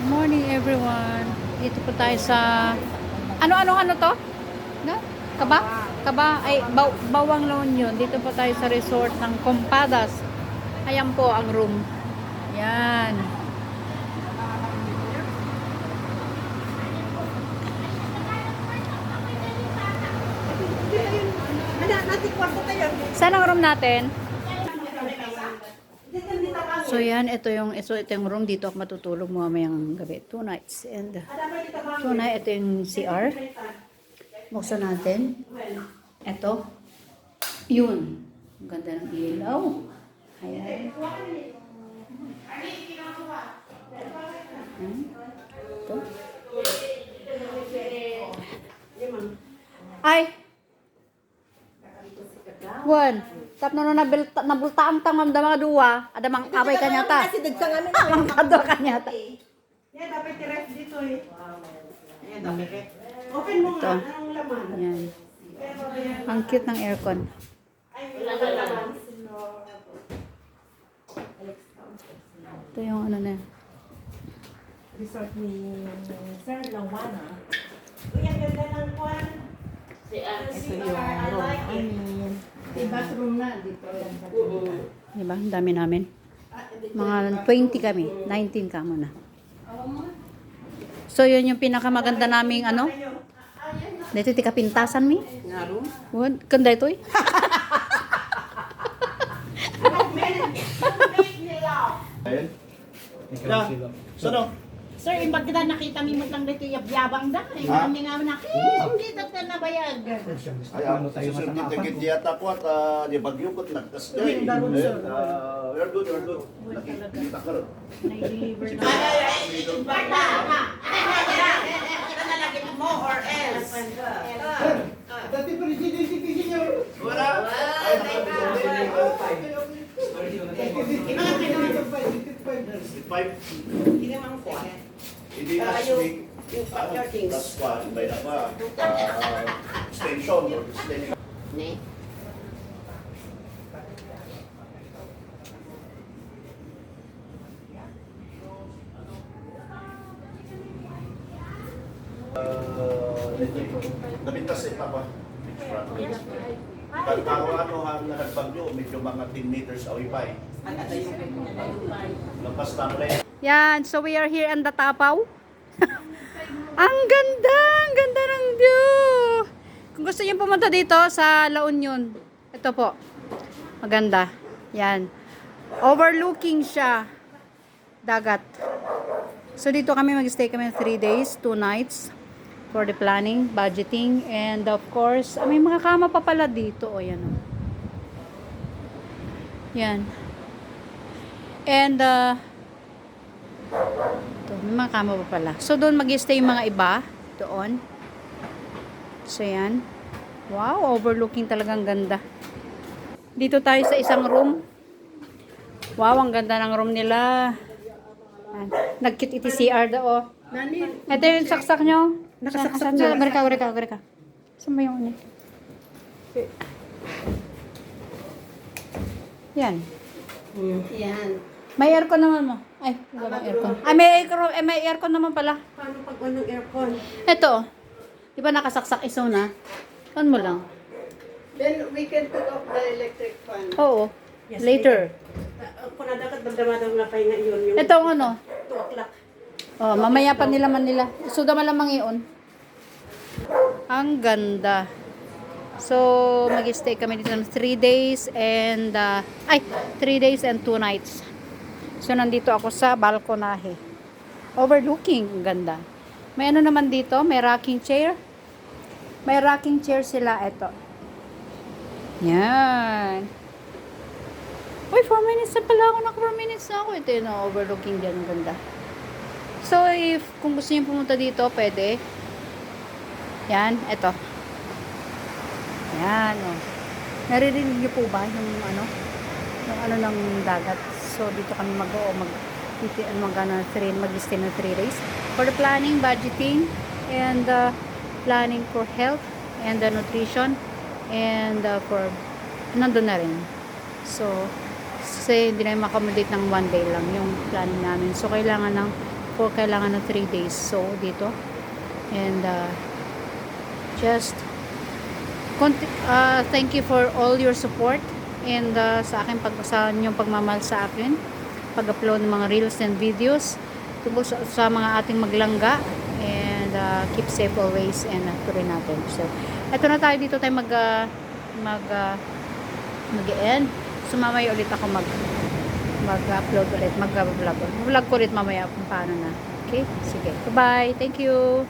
Good morning everyone. Dito po tayo sa ano to? No? Kaba? Kaba ay Bawang La Union. Dito po tayo sa resort ng Compadas. Ayan po ang room. Yan. Saan ang room natin? So yan, ito yung room dito ako matutulog mamayang gabi. 2 nights. And ito yung CR. Buksan natin. Ito. Yun. Ang ganda ng ilaw. Ayan. Ito. Ay! Wan, tap no nabultaang tamam damang duwa, ada mang abay kanyata. Mang kado kanyata. Yeah, dapat i-ref dito eh. Ayan, dapat ref. Open mo nga, anong laman? Yan. Ang cute ng aircon. Ay, wala na laman. Ito yung ano na. Resort ni Sir Lawana. Uy, ang ganda ng kwan. Ito yung room. Bathroom na dito. Diba? Ang dami namin. Mga 20 kami. 19 ka muna. So, yun yung pinakamaganda naming ano. Dito, tika pintasan mi. Nga room? What? Kanda ito eh. Ayun. Ya. Sino? Sir, imbag kita nakita mi mo tang dito yabyabang da. Ha? Kami nga nakita, hindi ta nabayag. Ay, susunod yung ticket di ata po at di bagyukot nagtas Uy, ang darong, sir. We're good, we're good. Nakita ka rin. Nai-deliver na. Kita na lagi mo or else. Dati president senior. Wala. Ay, Five. Hindi man ko. Hindi last week. Yung pack your things. Last one, may na pa. Station or station. Ne. Nabintas sa ipa pa. Ano ang nagbagyo, medyo mga 10 meters away pa eh. Lampas na rin. Yan, so we are here in the Tapaw. Ang ganda ng view. Kung gusto niyo pumunta dito sa La Union, ito po. Maganda. Yan. Overlooking siya. Dagat. So dito kami mag-stay kami 3 days, 2 nights for the planning, budgeting, and of course, may mga kama pa pala dito. O, yan. Yan. And, ito, may mga kama pa pala. So, doon mag-stay yung mga iba. Doon. So, yan. Wow, overlooking talagang ganda. Dito tayo sa isang room. Wow, ang ganda ng room nila. Nag-cute iti CR daw. Nani? Ito yung saksak nyo. Nakasaksak na. na. Gari ka. Saan ba yung ano? Yan. Yan. May aircon naman mo. Ay, wala aircon. Ay, may aircon naman pala. Paano pag walang aircon? Ito. Di ba nakasaksak iso na? On mo lang. Then we can put off the electric fan. Oo. Yes, Later. Kung nadakat magdamadang na pahinga yun. Yung Ito ang ano. 2 o'clock. Oh, mamaya pa nila Manila. So, malamang iyon. Ang ganda. So, mag-stay kami dito ng 3 days and 3 days and 2 nights. So, nandito ako sa balkonahe. Overlooking. Ang ganda. May ano naman dito? May rocking chair. May rocking chair sila. Ito. Yan. Uy, 4 minutes na pala ako. 4 minutes na ako. Ito yung overlooking dyan. Ang ganda. So, kung gusto niyo pumunta dito, pwede. Yan, eto. Yan, oh. Naririnig niyo po ba yung ano ng dagat? So, dito kami mag-stay ng 3 days. For the planning, budgeting, and planning for health, and nutrition, and for, nandun na rin. So, kasi hindi na accommodate ng 1 day lang yung planning namin. So, kailangan ng for kailangan ng 3 days. So, dito. And, just, thank you for all your support and sa akin sa inyong pagmamahal sa akin pag-upload ng mga reels and videos tungkol sa mga ating maglangga and keep safe always and tuloy natin. So eto na tayo, dito tayo mag-end. So mamaya ulit ako mag-upload ulit, mag-vlog ko ulit mamaya kung paano na. Okay? Sige. Bye-bye. Thank you.